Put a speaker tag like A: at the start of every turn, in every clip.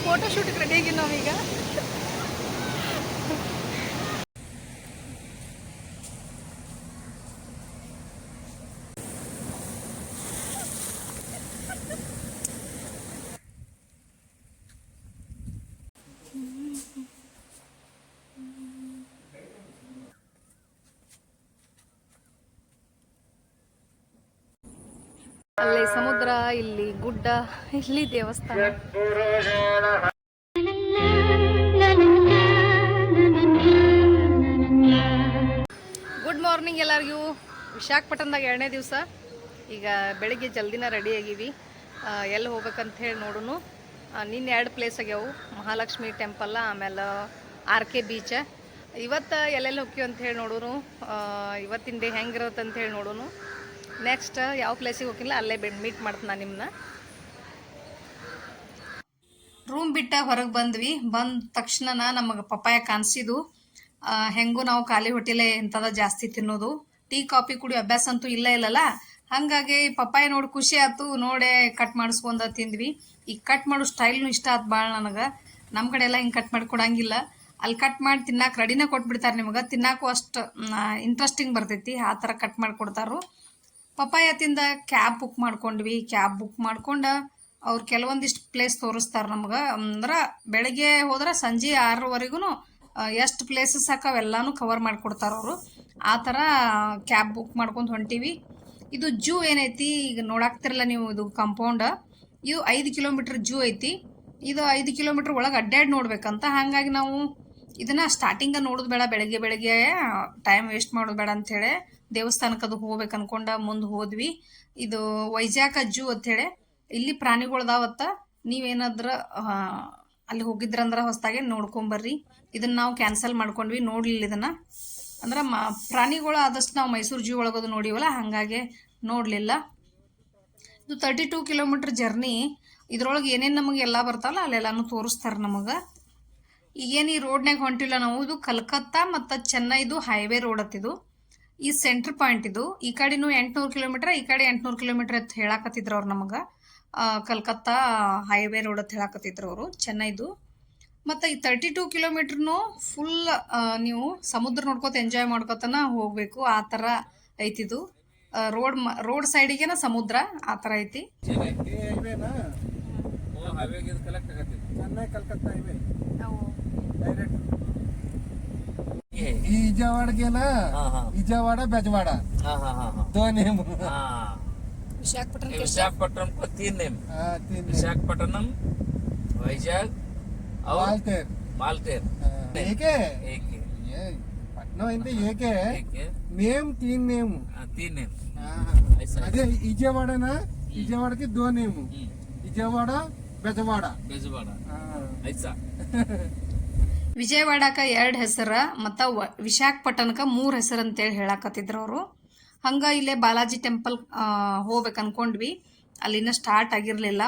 A: Photo ಶೂಟಿಗೆ ready ಆಗಿಲ್ಲ ನಾವೀಗ. ಅಲ್ಲಿ ಸಮುದ್ರ, ಇಲ್ಲಿ ಗುಡ್ಡ, ಇಲ್ಲಿ ದೇವಸ್ಥಾನ. ಗುಡ್ ಮಾರ್ನಿಂಗ್ ಎಲ್ಲರಿಗೂ. ವಿಶಾಖಪಟ್ಟಣದಾಗ 2ನೇ ದಿವಸ. ಈಗ ಬೆಳಿಗ್ಗೆ ಜಲ್ದಿನ ರೆಡಿ ಆಗೀವಿ. ಎಲ್ಲಿ ಹೋಗ್ಬೇಕಂತ ಹೇಳಿ ನೋಡೋಣ. ನಿನ್ನೆ 2 ಪ್ಲೇಸ್ ಆಗ್ಯಾವು, ಮಹಾಲಕ್ಷ್ಮಿ ಟೆಂಪಲ್ ಆಮೇಲೆ RK ಬೀಚ್. ಇವತ್ತು ಎಲ್ಲೆಲ್ಲಿ ಹೋಗ್ತೀವಿ ಅಂತ ಹೇಳಿ ನೋಡೋಣ. ಇವತ್ತಿನ ಡೇ ಹೆಂಗಿರುತ್ತೆ ಅಂತ ಹೇಳಿ ನೋಡೋಣ. ನೆಕ್ಸ್ಟ್ ಯಾವ ಪ್ಲೇಸಿಗೆ ಹೋಗಿಲ್ಲ ಅಲ್ಲೇ ಮೀಟ್ ಮಾಡ್ತೀನಿ ನಾನು ನಿಮ್ಮನ್ನ. ರೂಮ್ ಬಿಟ್ಟ ಹೊರಗೆ ಬಂದ್ವಿ. ಬಂದ ತಕ್ಷಣ ನಮಗೆ ಪಪ್ಪಾಯ ಕಾಣಿಸಿದ್ದು. ಹೆಂಗೂ ನಾವು ಖಾಲಿ ಹೊಟ್ಟೆಲೆ ಎಂಥದ ಜಾಸ್ತಿ ತಿನ್ನೋದು, ಟೀ ಕಾಫಿ ಕುಡಿಯೋ ಅಭ್ಯಾಸ ಅಂತೂ ಇಲ್ಲಲ್ಲ. ಹಾಗಾಗಿ ಪಪ್ಪಾಯ ನೋಡಿ ಖುಷಿ ಆಯ್ತು. ನೋಡೆ ಕಟ್ ಮಾಡಿಸ್ಕೊಂಡ ತಿಂದ್ವಿ. ಈ ಕಟ್ ಮಾಡೋ ಸ್ಟೈಲ್ನು ಇಷ್ಟ ಆಯ್ತು ಭಾಳ ನನಗೆ. ನಮ್ಮ ಕಡೆ ಎಲ್ಲ ಹಿಂಗೆ ಕಟ್ ಮಾಡಿ ಕೊಡಂಗಿಲ್ಲ. ಅಲ್ಲಿ ಕಟ್ ಮಾಡಿ ತಿನ್ನಾಕ ರೆಡಿನ ಕೊಟ್ಬಿಡ್ತಾರೆ ನಿಮಗೆ. ತಿನ್ನಾಕು ಅಷ್ಟು ಇಂಟ್ರೆಸ್ಟಿಂಗ್ ಬರ್ತೈತಿ. ಆ ಥರ ಕಟ್ ಮಾಡಿ ಕೊಡ್ತಾರು. ಪಪ್ಪಾಯ ತಿಂದ ಕ್ಯಾಬ್ ಬುಕ್ ಮಾಡ್ಕೊಂಡ್ವಿ. ಕ್ಯಾಬ್ ಬುಕ್ ಮಾಡ್ಕೊಂಡು ಅವ್ರು ಕೆಲವೊಂದಿಷ್ಟು ಪ್ಲೇಸ್ ತೋರಿಸ್ತಾರೆ ನಮ್ಗೆ. ಅಂದ್ರೆ ಬೆಳಗ್ಗೆ ಹೋದ್ರೆ ಸಂಜೆ 6ವರೆಗೂ ಎಷ್ಟು ಪ್ಲೇಸಸ್ ಸಾಕಾವೆಲ್ಲಾನು ಕವರ್ ಮಾಡಿಕೊಡ್ತಾರೆ ಅವರು. ಆ ಥರ ಕ್ಯಾಬ್ ಬುಕ್ ಮಾಡ್ಕೊಂಡು ಹೊಂಟೀವಿ. ಇದು ಜೂ ಏನೈತಿ ಈಗ ನೋಡಾಕ್ತಿರಲ್ಲ ನೀವು, ಇದು ಕಾಂಪೌಂಡ್. ಇದು 5 ಕಿಲೋಮೀಟರ್ ಜೂ ಐತಿ. ಇದು 5 ಕಿಲೋಮೀಟರ್ ಒಳಗೆ ಅಡ್ಡಾಡಿ ನೋಡ್ಬೇಕಂತ. ಹಾಗಾಗಿ ನಾವು ಇದನ್ನ ಸ್ಟಾರ್ಟಿಂಗ ನೋಡೋದು ಬೇಡ, ಬೆಳಗ್ಗೆ ಟೈಮ್ ವೇಸ್ಟ್ ಮಾಡೋದು ಬೇಡ ಅಂಥೇಳಿ ದೇವಸ್ಥಾನಕ್ಕೆ ಅದು ಹೋಗ್ಬೇಕು ಅನ್ಕೊಂಡ ಮುಂದೆ ಹೋದ್ವಿ. ಇದು ವೈಜಾಗ ಜೂ ಅಂಥೇಳಿ. ಇಲ್ಲಿ ಪ್ರಾಣಿಗಳದಾವತ್ತ. ನೀವೇನಾದ್ರ ಅಲ್ಲಿ ಹೋಗಿದ್ರಂದ್ರೆ ಹೊಸದಾಗೆ ನೋಡ್ಕೊಂಬರ್ರಿ. ಇದನ್ನ ನಾವು ಕ್ಯಾನ್ಸಲ್ ಮಾಡ್ಕೊಂಡ್ವಿ, ನೋಡ್ಲಿಲ್ಲ ಇದನ್ನ. ಅಂದ್ರೆ ಪ್ರಾಣಿಗಳು ಆದಷ್ಟು ನಾವು ಮೈಸೂರು ಜೂ ಒಳಗೋದು ನೋಡಿವಲ್ಲ, ಹಾಗಾಗಿ ನೋಡಲಿಲ್ಲ. ಇದು 32 ಕಿಲೋಮೀಟರ್ ಜರ್ನಿ. ಇದ್ರೊಳಗೆ ಏನೇನು ನಮಗೆ ಎಲ್ಲ ಬರ್ತಾವಲ್ಲ ಅಲ್ಲೆಲ್ಲಾನು ತೋರಿಸ್ತಾರೆ ನಮಗೆ. ಈಗೇನು ಈ ರೋಡ್ನಾಗ ಹೊಂಟಿಲ್ಲ ನಾವು. ಇದು ಕಲ್ಕತ್ತಾ ಮತ್ತು ಚೆನ್ನೈದು ಹೈವೇ ರೋಡ್ ಹತ್ತಿದು. ಈ ಸೆಂಟ್ರ್ ಪಾಯಿಂಟ್ ಇದು. ಈ ಕಡೆನೂ 800 ಕಿಲೋಮೀಟರ್, ಈ ಕಡೆ 800 ಕಿಲೋಮೀಟರ್ ಅಂತ ಹೇಳಾಕತ್ತಿದ್ರು ಅವ್ರು ನಮಗೆ. ಕಲ್ಕತ್ತಾ ಹೈವೇ ರೋಡ್ ಅಂತ ಹೇಳಾಕತ್ತಿದ್ರು ಅವರು, ಚೆನ್ನೈದು. ಮತ್ತು ಈ 32 ಕಿಲೋಮೀಟರ್ನು ಫುಲ್ ನೀವು ಸಮುದ್ರ ನೋಡ್ಕೋತ ಎಂಜಾಯ್ ಮಾಡ್ಕೋತನ ಹೋಗ್ಬೇಕು. ಆ ಥರ ಐತಿದು. ರೋಡ್ ಸೈಡಿಗೆನ ಸಮುದ್ರ, ಆ ಥರ ಐತಿ.
B: विजयवाड़ा के ना, विजयवाड़ा बेजवाड़ा दो नेम।
C: विशाखपट्टनम को 3 नेम। विशाखपट्टनम, वैजाग और मालतेर।
B: एक है ये पटना इंदे एक है नेम, 3 नेम।
C: 3 नेम।
B: अरे विजयवाड़ा ना, विजयवाड़ा के 2 नेम, विजयवाड़ा बेजवाड़ा।
C: ऐसा
A: ವಿಜಯವಾಡಕ್ಕೆ 2 ಹೆಸರು ಮತ್ತು ವಿಶಾಖಪಟ್ಟಣಕ್ಕೆ 3 ಹೆಸರು ಅಂತೇಳಿ ಹೇಳಾಕತ್ತಿದ್ರು ಅವರು. ಹಂಗೆ ಇಲ್ಲೇ ಬಾಲಾಜಿ ಟೆಂಪಲ್ ಹೋಗ್ಬೇಕು ಅನ್ಕೊಂಡ್ವಿ. ಅಲ್ಲಿನ ಸ್ಟಾರ್ಟ್ ಆಗಿರಲಿಲ್ಲ.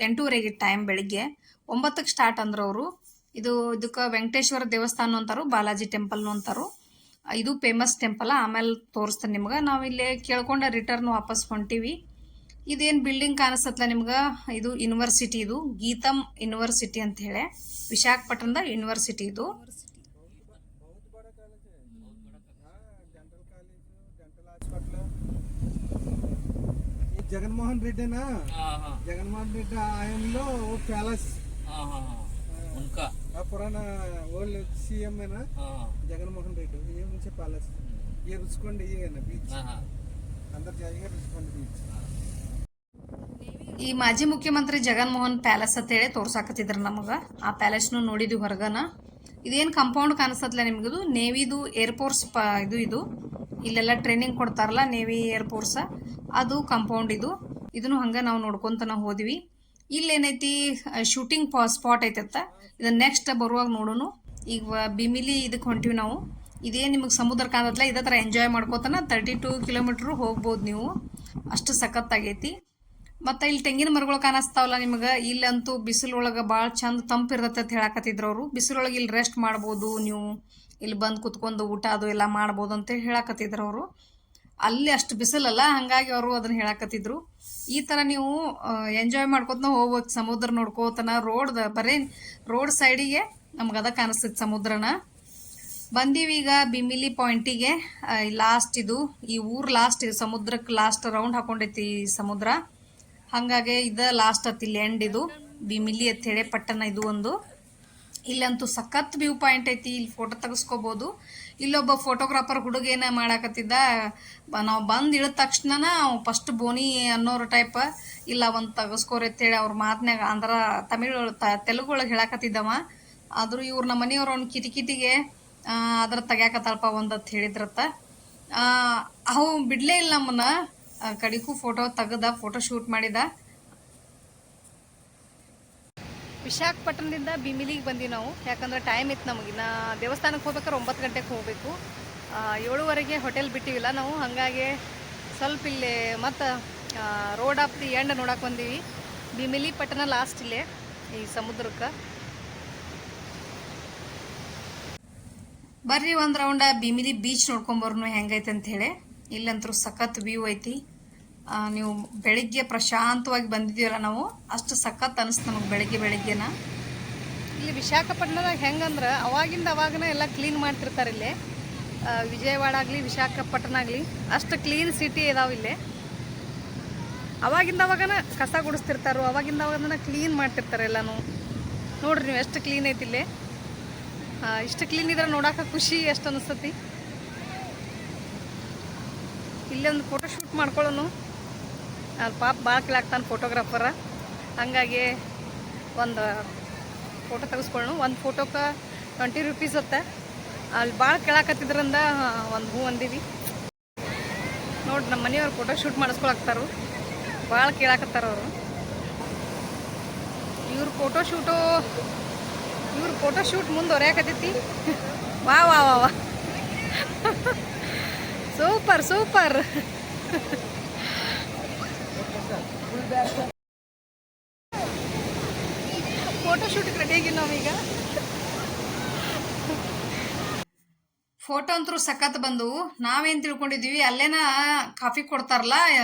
A: 8:30 ಟೈಮ್, ಬೆಳಿಗ್ಗೆ 9ಕ್ಕೆ ಸ್ಟಾರ್ಟ್ ಅಂದ್ರು ಅವರು. ಇದಕ್ಕೆ ವೆಂಕಟೇಶ್ವರ ದೇವಸ್ಥಾನ ಅಂತಾರು, ಬಾಲಾಜಿ ಟೆಂಪಲ್ನು ಅಂತಾರು. ಇದು ಫೇಮಸ್ ಟೆಂಪಲ್. ಆಮೇಲೆ ತೋರಿಸ್ತಾನೆ ನಿಮ್ಗೆ. ನಾವು ಇಲ್ಲೇ ಕೇಳ್ಕೊಂಡ ರಿಟರ್ನ್ ವಾಪಸ್ ಹೊಂಟೀವಿ. ಇದೇನು ಬಿಲ್ಡಿಂಗ್ ಕಾಣಿಸ್ತಲ್ಲ ನಿಮ್ಗೆ, ಇದು ಯೂನಿವರ್ಸಿಟಿ. ಇದು ಗೀತಮ್ ಯೂನಿವರ್ಸಿಟಿ ಅಂತ ಹೇಳಿ, ವಿಶಾಖಪಟ್ಟಣದ ಯೂನಿವರ್ಸಿಟಿ ಇದು.
B: जगनमोहन रेड्डी ना, जगनमोहन रेड्डी आयनलो वो पैलेस
C: उनका
B: पुराना ओल्ड सीएम है ना, जगनमोहन रेड्डी. ये मुझे पैलेस, ये रुचकोंड, ये है ना बीच, अंदर जाएंगे रुचकोंड बीच.
A: ಈ ಮಾಜಿ ಮುಖ್ಯಮಂತ್ರಿ ಜಗನ್ಮೋಹನ್ ಪ್ಯಾಲೇಸ್ ಅಂತ ಹೇಳಿ ತೋರ್ಸಾಕತ್ತಿದ್ರು ನಮಗೆ. ಆ ಪ್ಯಾಲೇಸ್ನು ನೋಡಿದ್ವಿ ಹೊರಗನ. ಇದೇನು ಕಾಂಪೌಂಡ್ ಕಾಣಿಸ್ತಲ್ಲ ನಿಮಗಿದು, ನೇವಿದು ಏರ್ಫೋರ್ಸ್ ಇದು ಇಲ್ಲೆಲ್ಲ ಟ್ರೈನಿಂಗ್ ಕೊಡ್ತಾರಲ್ಲ, ನೇವಿ ಏರ್ಫೋರ್ಸ್, ಅದು ಕಾಂಪೌಂಡ್ ಇದು. ಇದನ್ನು ಹಂಗೆ ನಾವು ನೋಡ್ಕೊಂತ ಹೋದ್ವಿ. ಇಲ್ಲೇನೈತಿ ಶೂಟಿಂಗ್ ಸ್ಪಾಟ್ ಐತತ್ತ. ಇದನ್ನ ನೆಕ್ಸ್ಟ್ ಬರುವಾಗ ನೋಡೋಣ. ಈಗ ಬಿಮಿಲಿ ಇದಕ್ಕೆ ಹೊಂಟಿವಿ ನಾವು. ಇದೇನು ನಿಮಗೆ ಸಮುದ್ರ ಕಾಣತ್ತಲ್ಲ, ಇದೇ ಥರ ಎಂಜಾಯ್ ಮಾಡ್ಕೋತಾನ 32 ಕಿಲೋಮೀಟ್ರು ಹೋಗ್ಬೋದು ನೀವು. ಅಷ್ಟು ಸಖತ್ತಾಗೈತಿ. ಮತ್ತು ಇಲ್ಲಿ ತೆಂಗಿನ ಮರಗಳು ಕಾಣಿಸ್ತಾವಲ್ಲ ನಿಮಗೆ. ಇಲ್ಲಂತೂ ಬಿಸಿಲೊಳಗೆ ಭಾಳ ಚಂದ ತಂಪಿರ್ತೈತೆ ಅಂತ ಹೇಳಾಕತ್ತಿದ್ರು ಅವರು. ಬಿಸಿಲೊಳಗೆ ಇಲ್ಲಿ ರೆಸ್ಟ್ ಮಾಡ್ಬೋದು ನೀವು, ಇಲ್ಲಿ ಬಂದು ಕುತ್ಕೊಂಡು ಊಟ ಅದು ಎಲ್ಲ ಮಾಡ್ಬೋದು ಅಂತೇಳಿ ಹೇಳಾಕತ್ತಿದ್ರು ಅವರು. ಅಲ್ಲಿ ಅಷ್ಟು ಬಿಸಿಲಲ್ಲ, ಹಂಗಾಗಿ ಅವರು ಅದನ್ನ ಹೇಳಕತ್ತಿದ್ರು. ಈ ತರ ನೀವು ಎಂಜಾಯ್ ಮಾಡ್ಕೊತ ಹೋಗ್ಬೇಕು, ಸಮುದ್ರ ನೋಡ್ಕೋತನ. ಬರೀ ರೋಡ್ ಸೈಡಿಗೆ ನಮ್ಗದ ಕಾಣಿಸ್ತೈತಿ ಸಮುದ್ರನ. ಬಂದೀವಿ ಈಗ ಬಿಮಿಲಿ ಪಾಯಿಂಟಿಗೆ. ಲಾಸ್ಟ್ ಇದು, ಈ ಊರ್ ಲಾಸ್ಟ್, ಇದು ಸಮುದ್ರಕ್ಕೆ ಲಾಸ್ಟ್ ರೌಂಡ್ ಹಾಕೊಂಡೈತಿ ಈ ಸಮುದ್ರ. ಹಂಗಾಗಿ ಇದ ಲಾಸ್ಟ್ ಅತ್ ಇಲ್ಲಿ ಎಂಡ್. ಇದು ಬಿಮಿಲಿ ಅಂತ ಹೇಳಿ ಪಟ್ಟಣ ಇದು ಒಂದು. ಇಲ್ಲಂತೂ ಸಖತ್ ವ್ಯೂ ಪಾಯಿಂಟ್ ಐತಿ, ಇಲ್ಲಿ ಫೋಟೋ ತೆಗೆಸ್ಕೋಬಹುದು. ಇಲ್ಲೊಬ್ಬ ಫೋಟೋಗ್ರಾಫರ್ ಹುಡುಗ ಏನ ಮಾಡಾಕತ್ತಿದ್ದ, ನಾವು ಬಂದ್ ಇಳಿದ ತಕ್ಷಣ ಫಸ್ಟ್ ಬೋನಿ ಅನ್ನೋರ ಟೈಪ್ ಇಲ್ಲ ಒಂದ್ ತೆಗೆಸ್ಕೋರಿ ಅಂತೇಳಿ ಅವ್ರ ಮಾತನ್ಯಾಗ ಅಂದ್ರ ತೆಲುಗು ಒಳಗೆ ಹೇಳಾಕತ್ತಿದ್ದವ. ಆದ್ರೂ ಇವ್ರ ನಮ್ಮ ಮನೆಯವ್ರ ಅವ್ನ ಕಿಟಿಕಿಟಿಗೆ ಅದ್ರ ತೆಗ್ಯಾಕತ್ತಲ್ಪ ಒಂದತ್ ಹೇಳಿದ್ರತ್ತ. ಅವು ಬಿಡ್ಲೇ ಇಲ್ಲ ನಮ್ಮನ್ನ, ಕಡಿಗೂ ಫೋಟೋ ತೆಗದ, ಫೋಟೋ ಶೂಟ್ ಮಾಡಿದ. ವಿಶಾಖಪಟ್ಟಣದಿಂದ ಬಿಮಿಲಿಗೆ ಬಂದೀವಿ ನಾವು. ಯಾಕಂದ್ರೆ ಟೈಮ್ ಇತ್ತು ನಮಗಿನ್ನ ದೇವಸ್ಥಾನಕ್ಕೆ ಹೋಗ್ಬೇಕಾದ್ರೆ 9 ಗಂಟೆಗೆ ಹೋಗಬೇಕು. 7:15 ಹೋಟೆಲ್ ಬಿಟ್ಟಿವಿಲ್ಲ ನಾವು. ಹಾಗಾಗಿ ಸ್ವಲ್ಪ ಇಲ್ಲಿ ಮತ್ತು ರೋಡ್ ಆಫ್ ದಿ ಎಂಡ್ ನೋಡಕ್ಕೆ ಬಂದೀವಿ. ಬಿಮಿಲಿ ಪಟ್ಟಣ ಲಾಸ್ಟ್ ಇಲ್ಲೇ ಈ ಸಮುದ್ರಕ್ಕೆ. ಬರ್ರಿ ಒಂದು ರೌಂಡ ಬಿಮಿಲಿ ಬೀಚ್ ನೋಡ್ಕೊಂಬರ್ನು ಹೆಂಗೈತೆ ಅಂತ ಹೇಳಿ. ಇಲ್ಲಂತರೂ ಸಖತ್ ವ್ಯೂ ಐತಿ. ನೀವು ಬೆಳಿಗ್ಗೆ ಪ್ರಶಾಂತವಾಗಿ ಬಂದಿದ್ದೀರ ನಾವು, ಅಷ್ಟು ಸಖತ್ ಅನಿಸ್ತು ನಮಗೆ ಬೆಳಿಗ್ಗೆನ. ಇಲ್ಲಿ ವಿಶಾಖಪಟ್ಟಣದಾಗ ಹೆಂಗಂದ್ರೆ ಅವಾಗನ ಎಲ್ಲ ಕ್ಲೀನ್ ಮಾಡ್ತಿರ್ತಾರೆ ಇಲ್ಲೇ. ವಿಜಯವಾಡ ಆಗಲಿ ವಿಶಾಖಪಟ್ಟಣ ಆಗಲಿ ಅಷ್ಟು ಕ್ಲೀನ್ ಸಿಟಿ ಇದಾವೆ ಇಲ್ಲೇ. ಅವಾಗನ ಕಸ ಗುಡಿಸ್ತಿರ್ತಾರೋ, ಅವಾಗನ ಕ್ಲೀನ್ ಮಾಡ್ತಿರ್ತಾರೆ ಎಲ್ಲನೂ. ನೋಡ್ರಿ ನೀವು ಎಷ್ಟು ಕ್ಲೀನ್ ಐತಿ ಇಲ್ಲೇ. ಇಷ್ಟು ಕ್ಲೀನ್ ಇದ್ರೆ ನೋಡೋಕೆ ಖುಷಿ ಎಷ್ಟು ಅನಿಸ್ತತಿ. ಇಲ್ಲೇ ಒಂದು ಫೋಟೋ ಶೂಟ್ ಮಾಡ್ಕೊಳ್ಳೋನು. ಅಲ್ಲಿ ಪಾಪ ಭಾಳ ಕೇಳಾಕ್ತಾನೆ ಫೋಟೋಗ್ರಾಫರ. ಹಂಗಾಗಿ ಒಂದು ಫೋಟೋ ತೆಗೆಸ್ಕೊಳ್ಳೋಣ. ಒಂದು ಫೋಟೋಕ್ಕೆ 20 ರೂಪೀಸ್ ಹೊತ್ತೆ. ಅಲ್ಲಿ ಭಾಳ ಕೇಳಾಕತ್ತಿದ್ರಿಂದ ಒಂದು ಹೂ ಅಂದೀವಿ. ನೋಡಿ ನಮ್ಮ ಮನೆಯವ್ರು ಫೋಟೋ ಶೂಟ್ ಮಾಡಿಸ್ಕೊಳಕ್ತಾರು, ಭಾಳ ಕೇಳಾಕತ್ತಾರ ಅವರು. ಇವ್ರ ಫೋಟೋ ಶೂಟ್ ಮುಂದೆ ಹೊರೆಯಾಕತ್ತೈತಿ. ವಾ ವಾ ವಾ ವಾ ಸೂಪರ್ ಸೂಪರ್. ಫೋಟೋ ಶೂಟಿಗೆ ರೆಡಿ ಆಗಿವಿ ನಾವೀಗ. ಫೋಟೋ ಅಂತೂ ಸಖತ್ ಬಂದು. ನಾವೇನ್ ತಿಳ್ಕೊಂಡಿದ್ವಿ, ಅಲ್ಲೇನ ಕಾಫಿ ಕೊಡ್ತಾರಲ್ಲ,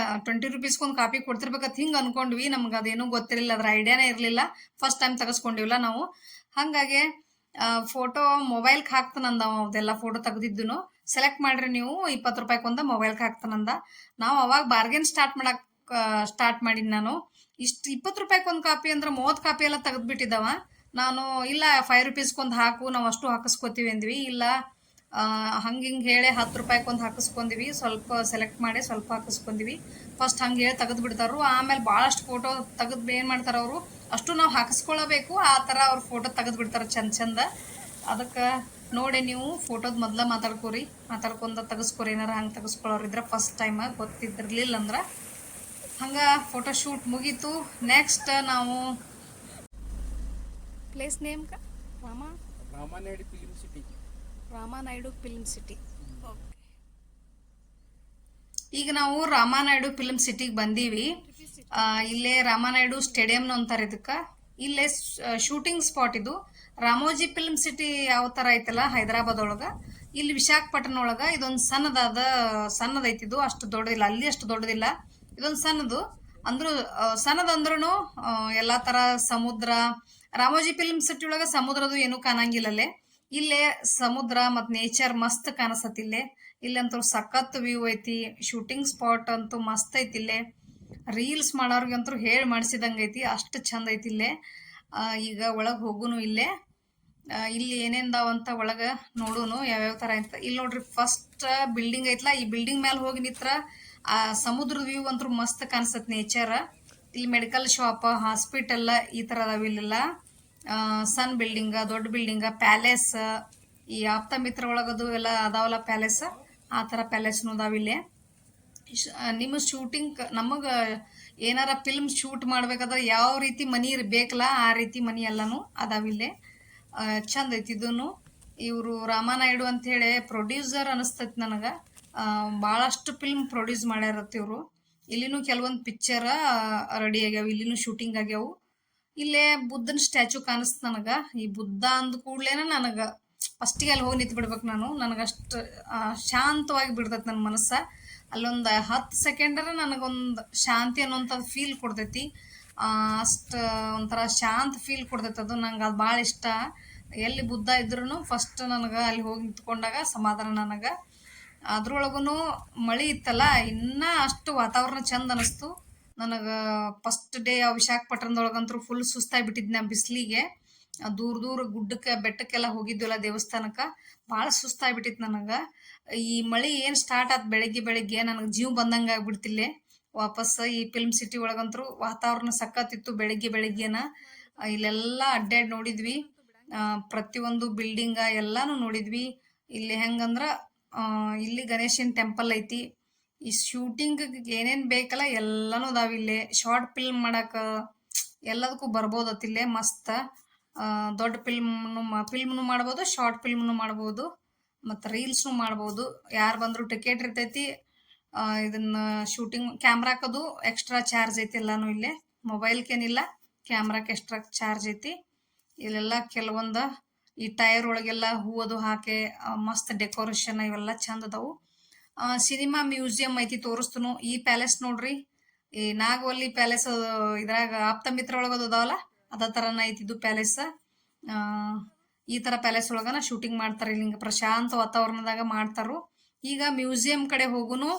A: 20 ರೂಪೀಸ್ಗೊಂದು ಕಾಫಿ ಕೊಡ್ತಿರ್ಬೇಕಂತ ಹಿಂಗೆ ಅನ್ಕೊಂಡ್ವಿ. ನಮ್ಗೆ ಅದೇನೂ ಗೊತ್ತಿರಲಿಲ್ಲ, ಅದ್ರ ಐಡಿಯಾನೇ ಇರಲಿಲ್ಲ. ಫಸ್ಟ್ ಟೈಮ್ ತೆಗೆಸ್ಕೊಂಡಿವಿಲ್ಲ ನಾವು. ಹಾಗಾಗಿ ಫೋಟೋ ಮೊಬೈಲ್ಗೆ ಹಾಕ್ತಾನಂದ. ಅದೆಲ್ಲ ಫೋಟೋ ತೆಗೆದಿದ್ದು ಸೆಲೆಕ್ಟ್ ಮಾಡ್ರಿ ನೀವು, 20 ರೂಪಾಯಿಗೊಂದು ಮೊಬೈಲ್ಗೆ ಹಾಕ್ತಾನಂದ. ನಾವು ಅವಾಗ ಬಾರ್ಗೇನ್ ಸ್ಟಾರ್ಟ್ ಮಾಡಿದ್ ನಾನು. 20 ರೂಪಾಯಿಗೊಂದು ಕಾಪಿ ಅಂದ್ರೆ 30 ಕಾಪಿ ಎಲ್ಲ ತೆಗೆದ್ಬಿಟ್ಟಿದ್ದವ. ನಾನು ಇಲ್ಲ 5 ರೂಪೀಸ್ಗೊಂದು ಹಾಕು, ನಾವು ಅಷ್ಟು ಹಾಕಿಸ್ಕೊತೀವಿ ಅಂದ್ವಿ. ಇಲ್ಲ ಹಿಂಗೆ ಹೇಳಿ 10 ರೂಪಾಯಿಗೊಂದು ಹಾಕಿಸ್ಕೊಂಡಿವಿ. ಸ್ವಲ್ಪ ಸೆಲೆಕ್ಟ್ ಮಾಡಿ ಸ್ವಲ್ಪ ಹಾಕಿಸ್ಕೊಂಡಿವಿ. ಫಸ್ಟ್ ಹಂಗೆ ಹೇಳಿ ತೆಗೆದು ಬಿಡ್ತಾರು. ಆಮೇಲೆ ಭಾಳಷ್ಟು ಫೋಟೋ ತೆಗೆದು ಏನು ಮಾಡ್ತಾರೆ ಅವರು, ಅಷ್ಟು ನಾವು ಹಾಕಿಸ್ಕೊಳ್ಬೇಕು. ಆ ಥರ ಅವ್ರು ಫೋಟೋ ತೆಗೆದು ಬಿಡ್ತಾರೆ ಚಂದ. ಅದಕ್ಕೆ ನೋಡಿ ನೀವು ಫೋಟೋದ ಮೊದಲ ಮಾತಾಡ್ಕೊಂಡ ತೆಗೆಸ್ಕೊರಿ. ಏನಾರ ಹಂಗೆ ತೆಗೆಸ್ಕೊಳ್ಳೋರಿದ್ರೆ ಫಸ್ಟ್ ಟೈಮ್ ಗೊತ್ತಿದ್ದಿರ್ಲಿಲ್ಲ ಅಂದ್ರೆ. ಹಂಗೆ ಫೋಟೋ ಶೂಟ್ ಮುಗೀತು. ನೆಕ್ಸ್ಟ್ ನಾವು ಪ್ಲೇಸ್ ನೇಮ್ ರಾಮಾನಾಯ್ಡು ಫಿಲ್ಮ್ ಸಿಟಿ. ಈಗ ನಾವು ರಾಮಾನಾಯ್ಡು ಫಿಲ್ಮ್ ಸಿಟಿಗೆ ಬಂದೀವಿ. ಇಲ್ಲೇ ರಾಮಾನಾಯ್ಡು ಸ್ಟೇಡಿಯಂ ಅಂತಾರೆ ಇದಕ್ಕೆ. ಇಲ್ಲೇ ಶೂಟಿಂಗ್ ಸ್ಪಾಟ್ ಇದು. ರಾಮೋಜಿ ಫಿಲ್ಮ್ ಸಿಟಿ ಯಾವ ತರ ಐತಲ್ಲ ಹೈದರಾಬಾದ್ ಒಳಗ, ಇಲ್ಲಿ ವಿಶಾಖಪಟ್ಟಣ ಒಳಗ ಇದೊಂದು ಸಣ್ಣದೈತಿ. ಇದು ಅಷ್ಟು ದೊಡ್ಡದಿಲ್ಲ, ಅಲ್ಲಿ ಅಷ್ಟು ದೊಡ್ಡದಿಲ್ಲ. ಇದೊಂದು ಸಣ್ಣದಂದ್ರೂ ಎಲ್ಲಾ ತರ ಸಮುದ್ರ. ರಾಮೋಜಿ ಫಿಲ್ಮ್ ಸಿಟಿ ಒಳಗ ಸಮುದ್ರದು ಏನು ಕಾಣಂಗಿಲ್ಲಲ್ಲೇ. ಇಲ್ಲೇ ಸಮುದ್ರ ಮತ್ ನೇಚರ್ ಮಸ್ತ್ ಕಾಣಿಸತ್. ಇಲ್ಲಂತೂ ಸಖತ್ ವ್ಯೂ ಐತಿ. ಶೂಟಿಂಗ್ ಸ್ಪಾಟ್ ಅಂತೂ ಮಸ್ತ್ ಐತಿ. ಇಲ್ಲೇ ರೀಲ್ಸ್ ಮಾಡೋರ್ಗಂತೂ ಹೇಳಿ ಮಾಡಿಸಿದಂಗ ಐತಿ, ಅಷ್ಟು ಚಂದ ಐತಿ ಇಲ್ಲೇ. ಈಗ ಒಳಗೆ ಹೋಗುನು ಇಲ್ಲೇ. ಇಲ್ಲಿ ಏನೇನ್ದಾವಂತ ಒಳಗ ನೋಡುನು ಯಾವ್ಯಾವ ತರ ಐತ. ಇಲ್ಲಿ ನೋಡ್ರಿ ಫಸ್ಟ್ ಬಿಲ್ಡಿಂಗ್ ಐತ್ಲಾ, ಈ ಬಿಲ್ಡಿಂಗ್ ಮೇಲೆ ಹೋಗಿ ನಿತ್ರ ಆ ಸಮುದ್ರದ ವ್ಯೂ ಅಂತೂ ಮಸ್ತ್ ಕಾಣಿಸತ್ ನೇಚರ್. ಇಲ್ಲಿ ಮೆಡಿಕಲ್ ಶಾಪ್, ಹಾಸ್ಪಿಟಲ್ ಈ ತರ ಅದಾವ ಇಲ್ಲೆಲ್ಲ. ಸಣ್ಣ ಬಿಲ್ಡಿಂಗ್, ದೊಡ್ಡ ಬಿಲ್ಡಿಂಗ್, ಪ್ಯಾಲೇಸ್, ಈ ಆಪ್ತ ಮಿತ್ರ ಒಳಗದು ಎಲ್ಲ ಅದಾವಲ್ಲ ಪ್ಯಾಲೇಸ್, ಆ ತರ ಪ್ಯಾಲೇಸ್ನು ಅದಾವಿಲ್ಲೇ. ನಿಮ್ಮ ಶೂಟಿಂಗ್ ನಮಗ ಏನಾರ ಫಿಲ್ಮ್ ಶೂಟ್ ಮಾಡ್ಬೇಕಾದ್ರೆ ಯಾವ ರೀತಿ ಮನಿ ಬೇಕಲ್ಲ ಆ ರೀತಿ ಮನಿ ಎಲ್ಲಾನು ಅದಾವಿಲ್ಲೇ. ಚಂದ ಐತಿ ಇದನ್ನು. ಇವರು ರಾಮಾನಾಯ್ಡು ಅಂತ ಹೇಳಿ ಪ್ರೊಡ್ಯೂಸರ್ ಅನಿಸ್ತೈತಿ ನನಗ. ಭಾಳಷ್ಟು ಫಿಲ್ಮ್ ಪ್ರೊಡ್ಯೂಸ್ ಮಾಡ್ಯಾರತ್ತ ಇವರು. ಇಲ್ಲಿನೂ ಕೆಲವೊಂದು ಪಿಕ್ಚರ್ ರೆಡಿ ಆಗ್ಯಾವ, ಇಲ್ಲಿನೂ ಶೂಟಿಂಗ್ ಆಗ್ಯಾವು. ಇಲ್ಲೇ ಬುದ್ಧನ ಸ್ಟ್ಯಾಚು ಕಾಣಿಸ್ತ ನನಗ. ಈ ಬುದ್ಧ ಅಂದ ಕೂಡ್ಲೇನ ನನಗ ಫಸ್ಟಿಗೆ ಅಲ್ಲಿ ಹೋಗಿ ನಿಂತು ಬಿಡ್ಬೇಕು ನಾನು. ನನಗಷ್ಟು ಶಾಂತವಾಗಿ ಬಿಡ್ತೈತಿ ನನ್ನ ಮನಸ್ಸ. ಅಲ್ಲೊಂದು 10 ಸೆಕೆಂಡರ ನನಗೊಂದು ಶಾಂತಿ ಅನ್ನೋಂಥದ್ದು ಫೀಲ್ ಕೊಡ್ತೈತಿ. ಅಷ್ಟು ಒಂಥರ ಶಾಂತ ಫೀಲ್ ಕೊಡ್ತೈತೆ ಅದು. ನಂಗೆ ಅದು ಭಾಳ ಇಷ್ಟ. ಎಲ್ಲಿ ಬುದ್ಧ ಇದ್ರೂ ಫಸ್ಟ್ ನನಗೆ ಅಲ್ಲಿ ಹೋಗಿ ನಿಂತ್ಕೊಂಡಾಗ ಸಮಾಧಾನ ನನಗೆ. ಅದ್ರೊಳಗೂ ಮಳೆ ಇತ್ತಲ್ಲ, ಇನ್ನೂ ಅಷ್ಟು ವಾತಾವರಣ ಚಂದ ಅನ್ನಿಸ್ತು ನನಗೆ. ಫಸ್ಟ್ ಡೇ ವಿಶಾಖಪಟ್ಟಣದೊಳಗಂತೂ ಫುಲ್ ಸುಸ್ತಾಗಿಬಿಟ್ಟಿದ್ನ ಬಿಸಿಲಿಗೆ. ದೂರ ದೂರ ಗುಡ್ಡಕ್ಕೆ ಬೆಟ್ಟಕ್ಕೆಲ್ಲ ಹೋಗಿದ್ವಲ್ಲ ದೇವಸ್ಥಾನಕ್ಕೆ, ಭಾಳ ಸುಸ್ತಾಗ್ಬಿಟ್ಟಿತ್ತು ನನಗೆ. ಈ ಮಳೆ ಏನು ಸ್ಟಾರ್ಟ್ ಆಯ್ತು ಬೆಳಗ್ಗೆ ನನಗೆ ಜೀವ ಬಂದಂಗೆ ಆಗ್ಬಿಡ್ತಿಲ್ಲೇ ವಾಪಸ್. ಈ ಫಿಲ್ಮ್ ಸಿಟಿ ಒಳಗಂತೂ ವಾತಾವರಣ ಸಖತ್ತಿತ್ತು ಬೆಳಗ್ಗೆನ. ಇಲ್ಲೆಲ್ಲ ಅಡ್ಡಾಡಿ ನೋಡಿದ್ವಿ, ಪ್ರತಿಯೊಂದು ಬಿಲ್ಡಿಂಗ ಎಲ್ಲಾನು ನೋಡಿದ್ವಿ. ಇಲ್ಲಿ ಹೆಂಗಂದ್ರೆ ಇಲ್ಲಿ ಗಣೇಶನ ಟೆಂಪಲ್ ಐತಿ. ಈ ಶೂಟಿಂಗ್ ಏನೇನು ಬೇಕಲ್ಲ ಎಲ್ಲಾನು ಅದಾವ ಇಲ್ಲೇ. ಶಾರ್ಟ್ ಫಿಲ್ಮ್ ಮಾಡಕ್ಕೆ ಎಲ್ಲದಕ್ಕೂ ಬರ್ಬೋದತ್ತಿಲ್ಲೇ ಮಸ್ತ್. ದೊಡ್ಡ ಫಿಲ್ಮ್ನು ಮಾಡ್ಬೋದು, ಶಾರ್ಟ್ ಫಿಲ್ಮ್ನು ಮಾಡ್ಬೋದು, ಮತ್ತು ರೀಲ್ಸ್ನು ಮಾಡ್ಬೋದು. ಯಾರು ಬಂದರೂ ಟಿಕೆಟ್ ಇರ್ತೈತಿ. ಇದನ್ನ ಶೂಟಿಂಗ್ ಕ್ಯಾಮ್ರಾಕದು ಎಕ್ಸ್ಟ್ರಾ ಚಾರ್ಜ್ ಐತಿ ಎಲ್ಲಾನು ಇಲ್ಲೇ. ಮೊಬೈಲ್ಗೇನಿಲ್ಲ, ಕ್ಯಾಮ್ರಾಕ್ಕೆ ಎಕ್ಸ್ಟ್ರಾ ಚಾರ್ಜ್ ಐತಿ. ಇಲ್ಲೆಲ್ಲ ಕೆಲವೊಂದು ಈ ಟೈರ್ ಒಳಗೆಲ್ಲ ಹೂವದು ಹಾಕಿ ಮಸ್ತ್ ಡೆಕೋರೇಷನ್ ಇವೆಲ್ಲ ಚಂದ ಅದಾವು. ಸಿನಿಮಾ ಮ್ಯೂಸಿಯಂ ಐತಿ, ತೋರಿಸ್ತನು. ಈ ಪ್ಯಾಲೇಸ್ ನೋಡ್ರಿ, ಈ ನಾಗವಲ್ಲಿ ಪ್ಯಾಲೇಸ್ ಇದ್ರಾಗ ಆಪ್ತಮಿತ್ರ ಒಳಗದು ಅದಾವಲ್ಲ, ಅದ ಥರನ ಐತಿದ್ದು ಪ್ಯಾಲೇಸ್. ಈ ಥರ ಪ್ಯಾಲೇಸ್ ಒಳಗನ ಶೂಟಿಂಗ್ ಮಾಡ್ತಾರೆ. ಇಲ್ಲಿ ಹಿಂಗೆ ಪ್ರಶಾಂತ ವಾತಾವರಣದಾಗ ಮಾಡ್ತಾರು. ಈಗ ಮ್ಯೂಸಿಯಂ ಕಡೆ ಹೋಗುನು.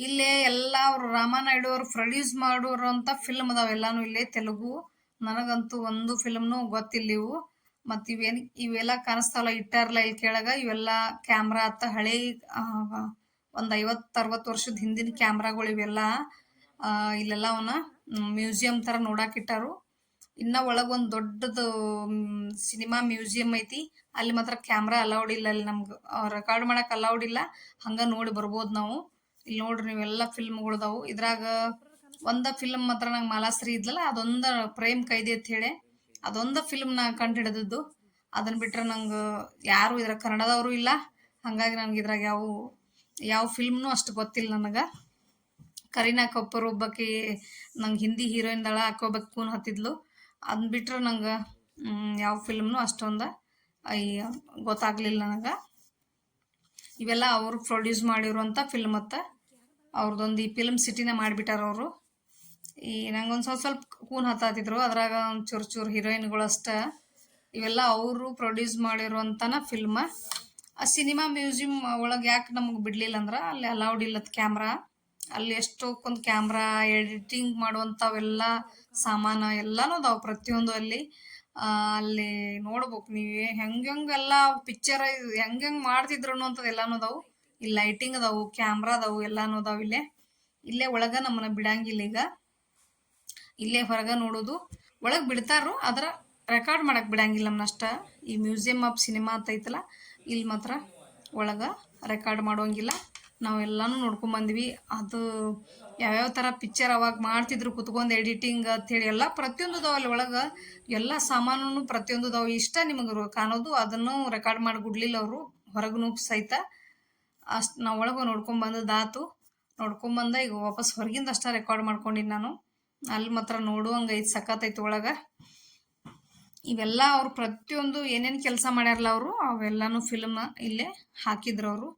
A: ಇಲ್ಲೇ ಎಲ್ಲ ಅವರು ರಾಮಾನಾಯ್ಡು ಅವರು ಪ್ರೊಡ್ಯೂಸ್ ಮಾಡೋರಂಥ ಫಿಲ್ಮ್ ಅದಾವ ಎಲ್ಲಾನು ಇಲ್ಲೇ ತೆಲುಗು. ನನಗಂತೂ ಒಂದು ಫಿಲ್ಮ್ನು ಗೊತ್ತಿಲ್ಲ ಇವು. ಮತ್ತು ಇವೆಲ್ಲ ಕಾಣಿಸ್ತಾವಲ್ಲ ಇಟ್ಟಾರಲ್ಲ ಇಲ್ಲಿ ಕೆಳಗೆ, ಇವೆಲ್ಲ ಕ್ಯಾಮ್ರಾ ಅತ್ತ ಹಳೆ ಒಂದು 50-60 ವರ್ಷದ ಹಿಂದಿನ ಕ್ಯಾಮ್ರಾಗಳು ಇವೆಲ್ಲ. ಇಲ್ಲೆಲ್ಲ ಅವನ್ನ ಮ್ಯೂಸಿಯಂ ಥರ ನೋಡಾಕಿಟ್ಟಾರು. ಇನ್ನು ಒಳಗೊಂದು ದೊಡ್ಡದು ಸಿನಿಮಾ ಮ್ಯೂಸಿಯಂ ಐತಿ. ಅಲ್ಲಿ ಮಾತ್ರ ಕ್ಯಾಮ್ರಾ ಅಲೌಡ್ ಇಲ್ಲ. ಅಲ್ಲಿ ನಮ್ಗೆ ರೆಕಾರ್ಡ್ ಮಾಡಕ್ಕೆ ಅಲೌಡ್ ಇಲ್ಲ. ಹಂಗೆ ನೋಡಿ ಬರ್ಬೋದು ನಾವು. ಇಲ್ಲಿ ನೋಡ್ರಿ ನೀವೆಲ್ಲ ಫಿಲ್ಮ್ಗಳದಾವು. ಇದ್ರಾಗ ಒಂದ ಫಿಲ್ಮ್ ಮಾತ್ರ ನಂಗೆ ಮಾಲಾಶ್ರೀ ಇದ್ಲಲ್ಲ, ಅದೊಂದು ಪ್ರೇಮ್ ಕೈದಿ ಅಂತ ಹೇಳಿ ಅದೊಂದು ಫಿಲ್ಮ್ ನಾ ಕಂಡು ಹಿಡಿದದ್ದು. ಅದನ್ನ ಬಿಟ್ರೆ ನಂಗೆ ಯಾರು ಇದ್ರಾಗ ಕನ್ನಡದವರು ಇಲ್ಲ. ಹಾಗಾಗಿ ನನಗೆ ಇದ್ರಾಗ ಯಾವ ಫಿಲ್ಮ್ನು ಅಷ್ಟು ಗೊತ್ತಿಲ್ಲ ನನಗೆ. ಕರೀನಾ ಕಪೂರ್ ಒಬ್ಬಾಕಿ ನಂಗೆ ಹಿಂದಿ ಹೀರೋಯಿನ್ದಳ, ಆಕೆ ಒಬ್ಬಾಕಿ ಕೂನ್ ಹತ್ತಿದ್ಲು. ಅದನ್ನ ಬಿಟ್ರೆ ನಂಗೆ ಯಾವ ಫಿಲ್ಮ್ನು ಅಷ್ಟೊಂದು ಗೊತ್ತಾಗ್ಲಿಲ್ಲ ನನಗೆ. ಇವೆಲ್ಲ ಅವರು ಪ್ರೊಡ್ಯೂಸ್ ಮಾಡಿರುವಂಥ ಫಿಲ್ಮ್. ಮತ್ತು ಅವ್ರದ್ದೊಂದು ಈ ಫಿಲ್ಮ್ ಸಿಟಿನ ಮಾಡಿಬಿಟ್ಟಾರ ಅವರು. ಈ ನಂಗೊಂದು ಸ್ವಲ್ಪ ಕೂನ್ ಹತ್ತಿದ್ರು. ಅದ್ರಾಗ ಒಂದು ಚೂರು ಹೀರೋಯಿನ್ಗಳು ಅಷ್ಟೇ. ಇವೆಲ್ಲ ಅವರು ಪ್ರೊಡ್ಯೂಸ್ ಮಾಡಿರುವಂಥನ ಫಿಲ್ಮ. ಆ ಸಿನಿಮಾ ಮ್ಯೂಸಿಯಂ ಒಳಗೆ ಯಾಕೆ ನಮಗೆ ಬಿಡಲಿಲ್ಲ ಅಂದ್ರೆ ಅಲ್ಲಿ ಅಲೌಡ್ ಇಲ್ಲದ ಕ್ಯಾಮ್ರಾ. ಅಲ್ಲಿ ಎಷ್ಟೊಂದು ಕ್ಯಾಮ್ರಾ ಎಡಿಟಿಂಗ್ ಮಾಡುವಂಥವೆಲ್ಲ ಸಾಮಾನು ಎಲ್ಲನೂ ಅದಾವೆ ಪ್ರತಿಯೊಂದು ಅಲ್ಲಿ. ಅಲ್ಲಿ ನೋಡ್ಬೇಕು ನೀವು ಹೆಂಗೆಲ್ಲ ಪಿಕ್ಚರ್ ಹೆಂಗೆ ಮಾಡ್ತಿದ್ರು ಅನ್ನೋಂಥದ್ದು ಎಲ್ಲನೂ ಅದಾವು. ಇಲ್ಲಿ ಲೈಟಿಂಗ್ ಅದಾವು, ಕ್ಯಾಮ್ರಾ ಅದಾವು, ಎಲ್ಲನೂ ಅದಾವು ಇಲ್ಲೇ ಒಳಗೆ ನಮ್ಮನ್ನ ಬಿಡಂಗಿಲ್ಲ. ಈಗ ಇಲ್ಲೇ ಹೊರಗೆ ನೋಡೋದು. ಒಳಗೆ ಬಿಡ್ತಾರು, ಆದ್ರೆ ರೆಕಾರ್ಡ್ ಮಾಡಕ್ಕೆ ಬಿಡಂಗಿಲ್ಲ ನಮ್ಮನ್ನಷ್ಟ. ಈ ಮ್ಯೂಸಿಯಂ ಆಫ್ ಸಿನಿಮಾ ಅಂತ ಐತಲ್ಲ, ಇಲ್ಲಿ ಮಾತ್ರ ಒಳಗೆ ರೆಕಾರ್ಡ್ ಮಾಡೋಂಗಿಲ್ಲ. ನಾವೆಲ್ಲನೂ ನೋಡ್ಕೊಂಬಂದ್ವಿ. ಅದು ಯಾವ್ಯಾವ ಥರ ಪಿಕ್ಚರ್ ಅವಾಗ ಮಾಡ್ತಿದ್ರು ಕುತ್ಕೊಂಡು ಎಡಿಟಿಂಗ್ ಅಂಥೇಳಿ ಎಲ್ಲ ಪ್ರತಿಯೊಂದು ಅದಾವ ಅಲ್ಲಿ ಒಳಗೆ. ಎಲ್ಲ ಸಾಮಾನು ಪ್ರತಿಯೊಂದು ಅದಾವ. ಇಷ್ಟ ನಿಮಗೆ ಕಾಣೋದು, ಅದನ್ನು ರೆಕಾರ್ಡ್ ಮಾಡಿ ಬಿಡ್ಲಿಲ್ಲ ಅವರು ಹೊರಗೂ ಸಹಿತ. ಅಷ್ಟು ನಾವು ಒಳಗೆ ನೋಡ್ಕೊಂಬಂದದ್ದಾತು. ನೋಡ್ಕೊಂಬಂದ ಈಗ ವಾಪಸ್ ಹೊರಗಿಂದ ಅಷ್ಟೇ ರೆಕಾರ್ಡ್ ಮಾಡ್ಕೊಂಡಿನಿ ನಾನು. ಅಲ್ಲಿ ಮಾತ್ರ ನೋಡುವಂಗೆ ಐತೆ, ಸಖತ್ತೈತೆ ಒಳಗೆ. ಇವೆಲ್ಲ ಅವ್ರು ಪ್ರತಿಯೊಂದು ಏನೇನು ಕೆಲಸ ಮಾಡ್ಯಾರಲ್ಲ ಅವರು, ಅವೆಲ್ಲನೂ ಫಿಲ್ಮ್ ಇಲ್ಲೇ ಹಾಕಿದ್ರು ಅವರು.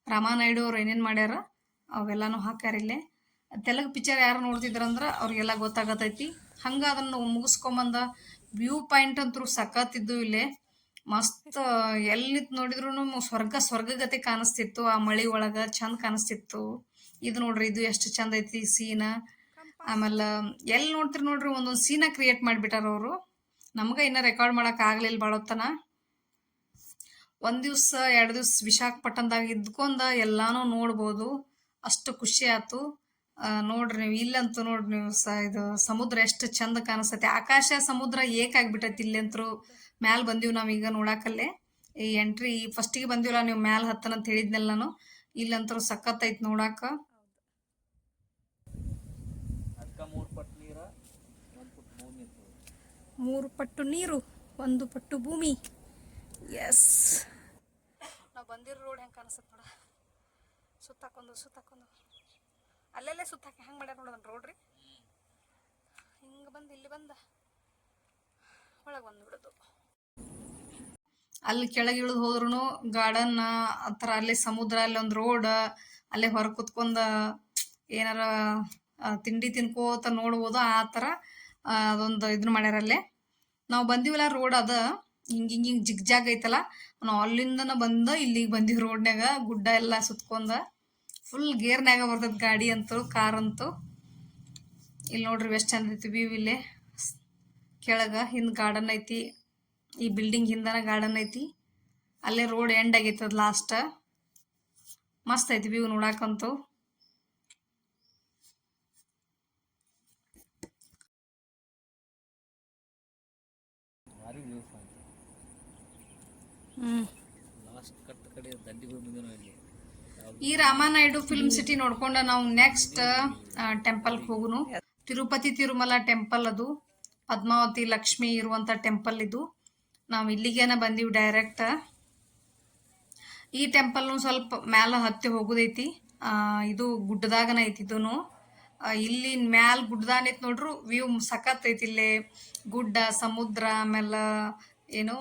A: ರಾಮಾನಾಯ್ಡು ಅವ್ರು ಏನೇನು ಮಾಡ್ಯಾರ ಅವೆಲ್ಲನೂ ಹಾಕ್ಯಾರ ಇಲ್ಲೇ. ತೆಲುಗು ಪಿಕ್ಚರ್ ಯಾರು ನೋಡ್ತಿದ್ರಂದ್ರೆ ಅವ್ರಿಗೆಲ್ಲ ಗೊತ್ತಾಗತೈತಿ. ಹಂಗೆ ಅದನ್ನು ಮುಗಿಸ್ಕೊಂಬಂದ ವ್ಯೂ ಪಾಯಿಂಟ್ ಅಂತೂ ಸಖತ್ತಿದ್ದು ಇಲ್ಲೇ. ಮಸ್ತ್ ಎಲ್ಲಿ ನೋಡಿದ್ರು ಸ್ವರ್ಗಗತೆ ಕಾಣಿಸ್ತಿತ್ತು. ಆ ಮಳೆ ಒಳಗೆ ಚಂದ ಕಾಣಿಸ್ತಿತ್ತು. ಇದು ನೋಡ್ರಿ, ಇದು ಎಷ್ಟು ಚಂದ ಐತಿ ಸೀನ. ಆಮೇಲೆ ಎಲ್ಲಿ ನೋಡ್ತಿರಿ ನೋಡ್ರಿ, ಒಂದೊಂದು ಸೀನ ಕ್ರಿಯೇಟ್ ಮಾಡಿಬಿಟ್ಟಾರ ಅವರು. ನಮ್ಗೆ ಇನ್ನೂ ರೆಕಾರ್ಡ್ ಮಾಡೋಕೆ ಆಗಲಿಲ್ಲ ಭಾಳೊತ್ತನ. 1 ದಿವ್ಸ 2 ದಿವ್ಸ ವಿಶಾಖಪಟ್ಟಣದಾಗ ಇದ್ಕೊಂಡ ಎಲ್ಲಾನು ನೋಡ್ಬೋದು. ಅಷ್ಟು ಖುಷಿ ಆಯ್ತು. ನೋಡ್ರಿ ನೀವು ಇಲ್ಲಂತೂ ನೋಡ್ರಿ ನೀವು ಇದು ಸಮುದ್ರ ಎಷ್ಟು ಚಂದ ಕಾಣಿಸ್ತೈತಿ. ಆಕಾಶ ಸಮುದ್ರ ಏಕಾಗ್ಬಿಟ್ಟೈತಿ ಇಲ್ಲಂತರೂ. ಮ್ಯಾಲೆ ಬಂದೀವಿ ನಾವೀಗ ನೋಡಾಕಲ್ಲೇ. ಈ ಎಂಟ್ರಿ ಫಸ್ಟಿಗೆ ಬಂದೀವಲ್ಲ ನೀವು ಮ್ಯಾಲೆ ಹತ್ತನಂತ ಹೇಳಿದ್ನಲ್ಲ ನಾನು. ಇಲ್ಲಂತರೂ ಸಖತ್ತೈತಿ ನೋಡಾಕ. 3 ಪಟ್ಟು ನೀರು 1 ಪಟ್ಟು ಭೂಮಿ. ಎಸ್, ನಾವು ಬಂದಿರೋ ರೋಡ್ ಹೆಂಗೆ ಕಾಣಿಸುತ್ತೆ ನೋಡ. ಸುತ್ತಾಕೊಂಡು ಅಲ್ಲೆಲ್ಲೇ ಸುತ್ತಾಕಿ ಹೆಂಗೆ ಮಾಡ್ಯಾರ ನೋಡೋದನ್ನ ರೋಡ್ರಿ. ಹಿಂಗೆ ಬಂದು ಇಲ್ಲಿ ಬಂದ ಒಳಗೆ ಬಂದುಬಿಡೋದು. ಅಲ್ಲಿ ಕೆಳಗೆ ಇಳಿದು ಹೋದ್ರೂ ಗಾರ್ಡನ್ ಆ ಥರ ಅಲ್ಲೇ ಸಮುದ್ರ, ಅಲ್ಲಿ ಒಂದು ರೋಡ್, ಅಲ್ಲೇ ಹೊರ ಕುತ್ಕೊಂಡ ಏನಾರ ತಿಂಡಿ ತಿನ್ಕೋತ ನೋಡ್ಬೋದು. ಆ ಥರ ಅದೊಂದು ಇದನ್ನ ಮಾಡ್ಯಾರ ಅಲ್ಲೇ. ನಾವು ಬಂದಿವಲ್ಲ ರೋಡ್ ಅದ ಹಿಂಗೆ ಜಿಗ್ಜಾಗ್ ಐತಲ್ಲ, ನಾವು ಅಲ್ಲಿಂದನ ಬಂದ ಇಲ್ಲಿಗೆ ಬಂದಿವಿ. ರೋಡ್ನಾಗ ಗುಡ್ಡ ಎಲ್ಲ ಸುತ್ಕೊಂಡ ಫುಲ್ ಗೇರ್ನಾಗ ಬರ್ತದ ಗಾಡಿ ಅಂತೂ, ಕಾರ್ ಅಂತೂ. ಇಲ್ಲಿ ನೋಡ್ರಿ ಎಷ್ಟು ಚಂದ ಐತಿ ವ್ಯೂ. ಇಲ್ಲೇ ಕೆಳಗೆ ಹಿಂದೆ ಗಾರ್ಡನ್ ಐತಿ, ಈ ಬಿಲ್ಡಿಂಗ್ ಹಿಂದನ ಗಾರ್ಡನ್ ಐತಿ, ಅಲ್ಲೇ ರೋಡ್ ಎಂಡ್ ಆಗೈತದ ಲಾಸ್ಟ್. ಮಸ್ತ್ ಐತಿ ವ್ಯೂ ನೋಡಾಕಂತೂ.
C: ಲಾಸ್ಟ್ ಕಟ್ ಕಡೆ ದಂಡಿಗೆ ಬಂದಿದ್ದೇನೋ ಇಲ್ಲಿ.
A: ಈ ರಾಮಾನಾಯ್ಡು ಫಿಲ್ಮ್ ಸಿಟಿ ನೋಡ್ಕೊಂಡ ನಾವು ನೆಕ್ಸ್ಟ್ ಟೆಂಪಲ್ಗೆ ಹೋಗುನು. ತಿರುಪತಿ ತಿರುಮಲ ಟೆಂಪಲ್ ಅದು, ಪದ್ಮಾವತಿ ಲಕ್ಷ್ಮಿ ಇರುವಂತ ಟೆಂಪಲ್ ಇದು. ನಾವು ಇಲ್ಲಿಗೇನ ಬಂದೀವಿ ಡೈರೆಕ್ಟ್. ಈ ಟೆಂಪಲ್ ಸ್ವಲ್ಪ ಮ್ಯಾಲ ಹತ್ತಿ ಹೋಗುದೈತಿ. ಇದು ಗುಡ್ಡದಾಗನ ಐತಿ ಇದೂನು. ಇಲ್ಲಿ ಮ್ಯಾಲ ಗುಡ್ಡದಾನ ಐತಿ ನೋಡ್ರು, ವ್ಯೂ ಸಖತ್ ಐತಿ. ಇಲ್ಲೇ ಗುಡ್ಡ, ಸಮುದ್ರ, ಆಮೇಲೆ ಏನು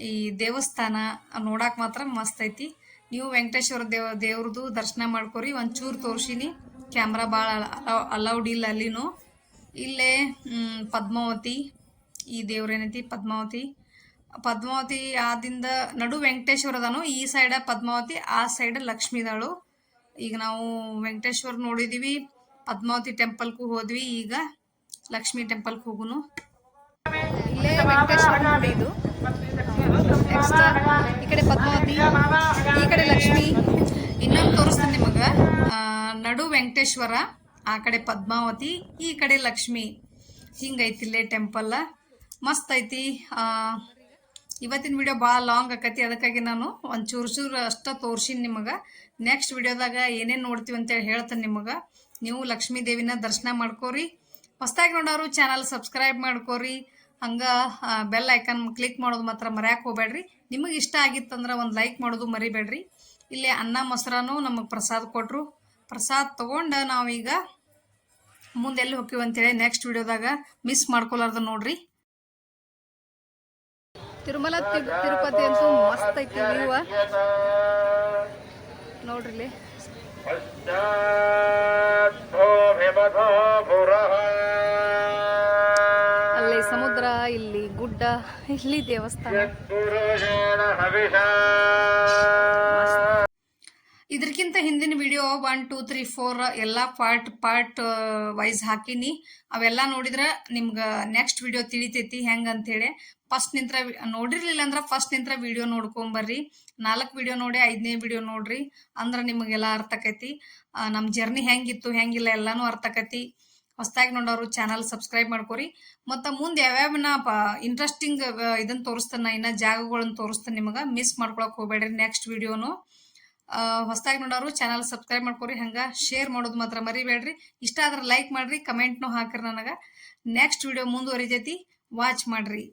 A: ಈ ದೇವಸ್ಥಾನ ನೋಡಾಕ್ ಮಾತ್ರ ಮಸ್ತ್ ಐತಿ. ನೀವು ವೆಂಕಟೇಶ್ವರ ದೇವ್ರದ್ದು ದರ್ಶನ ಮಾಡ್ಕೊರಿ. ಒಂಚೂರು ತೋರ್ಸಿನಿ, ಕ್ಯಾಮ್ರಾ ಭಾಳ ಅಲೌಡ್ ಇಲ್ಲ ಅಲ್ಲಿನೂ. ಇಲ್ಲೇ ಪದ್ಮಾವತಿ, ಈ ದೇವ್ರೇನೈತಿ ಪದ್ಮಾವತಿ ಆದಿಂದ ನಡು ವೆಂಕಟೇಶ್ವರದನು. ಈ ಸೈಡ ಪದ್ಮಾವತಿ, ಆ ಸೈಡ್ ಲಕ್ಷ್ಮೀ ಇದಾಳು. ಈಗ ನಾವು ವೆಂಕಟೇಶ್ವರ ನೋಡಿದೀವಿ, ಪದ್ಮಾವತಿ ಟೆಂಪಲ್ಗೂ ಹೋದ್ವಿ, ಈಗ ಲಕ್ಷ್ಮೀ ಟೆಂಪಲ್ಗೆ ಹೋಗುನು. ಇಲ್ಲೇ ವೆಂಕಟೇಶ್ವರ ನೋಡಿ ಇದು. ನೆಕ್ಸ್ಟ್ ಈ ಕಡೆ ಪದ್ಮಾವತಿ, ಈ ಕಡೆ ಲಕ್ಷ್ಮಿ. ಇನ್ನೊಂದು ತೋರಿಸ್ತೀನಿ ನಿಮಗೆ. ನಡು ವೆಂಕಟೇಶ್ವರ, ಆ ಕಡೆ ಪದ್ಮಾವತಿ, ಈ ಕಡೆ ಲಕ್ಷ್ಮಿ. ಹಿಂಗೈತಿ ಇಲ್ಲೇ ಟೆಂಪಲ್. ಮಸ್ತ್ ಐತಿ. ಇವತ್ತಿನ ವಿಡಿಯೋ ಭಾಳ ಲಾಂಗ್ ಆಕತಿ, ಅದಕ್ಕಾಗಿ ನಾನು ಒಂದು ಚೂರು ಅಷ್ಟ ತೋರ್ಸಿನಿ ನಿಮಗೆ. ನೆಕ್ಸ್ಟ್ ವಿಡಿಯೋದಾಗ ಏನೇನು ನೋಡ್ತೀವಿ ಅಂತೇಳಿ ಹೇಳ್ತೇನೆ ನಿಮಗೆ. ನೀವು ಲಕ್ಷ್ಮೀ ದೇವಿನ ದರ್ಶನ ಮಾಡ್ಕೋರಿ. ಹೊಸದಾಗಿ ನೋಡೋರು ಚಾನಲ್ ಸಬ್ಸ್ಕ್ರೈಬ್ ಮಾಡ್ಕೋರಿ. ಹಂಗೆ ಬೆಲ್ ಐಕನ್ ಕ್ಲಿಕ್ ಮಾಡೋದು ಮಾತ್ರ ಮರ್ಯಾಕೆ ಹೋಗ್ಬೇಡ್ರಿ. ನಿಮಗೆ ಇಷ್ಟ ಆಗಿತ್ತಂದ್ರೆ ಒಂದು ಲೈಕ್ ಮಾಡೋದು ಮರಿಬೇಡ್ರಿ. ಇಲ್ಲೇ ಅನ್ನ ಮೊಸರನು ನಮಗೆ ಪ್ರಸಾದ ಕೊಟ್ಟರು. ಪ್ರಸಾದ ತೊಗೊಂಡು ನಾವೀಗ ಮುಂದೆ ಎಲ್ಲಿ ಹೋಗ್ತೀವಿ ಅಂತೇಳಿ ನೆಕ್ಸ್ಟ್ ವಿಡಿಯೋದಾಗ ಮಿಸ್ ಮಾಡ್ಕೊಲಾರ್ದು ನೋಡ್ರಿ. ತಿರುಮಲ ತಿರುಪತಿ ಅಂತೂ ಮಸ್ತ್ ಐತಿ ವ್ಯೂ ನೋಡ್ರಿ. ಇಲ್ಲಿ ಅಲ್ಲಿ ಸಮುದ್ರ, ಇಲ್ಲಿ ಗುಡ್ಡ, ಇಲ್ಲಿ ದೇವಸ್ಥಾನ. ಇದಕ್ಕಿಂತ ಹಿಂದಿನ ವಿಡಿಯೋ 1, 2, 3, 4 ಎಲ್ಲ ಪಾರ್ಟ್ ವೈಸ್ ಹಾಕಿನಿ. ಅವೆಲ್ಲ ನೋಡಿದ್ರೆ ನಿಮ್ಗೆ ನೆಕ್ಸ್ಟ್ ವಿಡಿಯೋ ತಿಳಿತೈತಿ ಹೆಂಗಂತೇಳಿ. ಫಸ್ಟ್ ನಿಂತ್ರ ನೋಡಿರ್ಲಿಲ್ಲ ಅಂದ್ರೆ ಫಸ್ಟ್ ನಿಂತ್ರ ವಿಡಿಯೋ ನೋಡ್ಕೊಂಬರ್ರಿ. 4 ವಿಡಿಯೋ ನೋಡಿ 5ನೇ ವಿಡಿಯೋ ನೋಡ್ರಿ, ಅಂದ್ರೆ ನಿಮಗೆಲ್ಲ ಅರ್ಥ ಆಕೈತಿ. ನಮ್ಮ ಜರ್ನಿ ಹೆಂಗಿತ್ತು ಹೆಂಗಿಲ್ಲ ಎಲ್ಲಾನು ಅರ್ಥ ಆಕೈತಿ. ಹೊಸದಾಗಿ ನೋಡೋರು ಚಾನಲ್ ಸಬ್ಸ್ಕ್ರೈಬ್ ಮಾಡ್ಕೊರಿ. ಮತ್ತು ಮುಂದೆ ಯಾವ್ಯಾವ ಇಂಟ್ರೆಸ್ಟಿಂಗ್ ಇದನ್ನು ತೋರಿಸ್ತೇನೆ, ಇನ್ನು ಜಾಗಗಳನ್ನ ತೋರಿಸ್ತೇನೆ ನಿಮಗೆ. ಮಿಸ್ ಮಾಡ್ಕೊಳಕ್ಕೆ ಹೋಗ್ಬೇಡ್ರಿ ನೆಕ್ಸ್ಟ್ ವಿಡಿಯೋನು. ಹೊಸದಾಗಿ ನೋಡೋರು ಚಾನಲ್ ಸಬ್ಸ್ಕ್ರೈಬ್ ಮಾಡ್ಕೊರಿ. ಹಂಗೆ ಶೇರ್ ಮಾಡೋದು ಮಾತ್ರ ಮರಿಬೇಡ್ರಿ. ಇಷ್ಟ ಆದ್ರೆ ಲೈಕ್ ಮಾಡ್ರಿ, ಕಮೆಂಟ್ನು ಹಾಕ್ರಿ ನನಗೆ. ನೆಕ್ಸ್ಟ್ ವಿಡಿಯೋ ಮುಂದುವರಿತೈತಿ, ವಾಚ್ ಮಾಡ್ರಿ.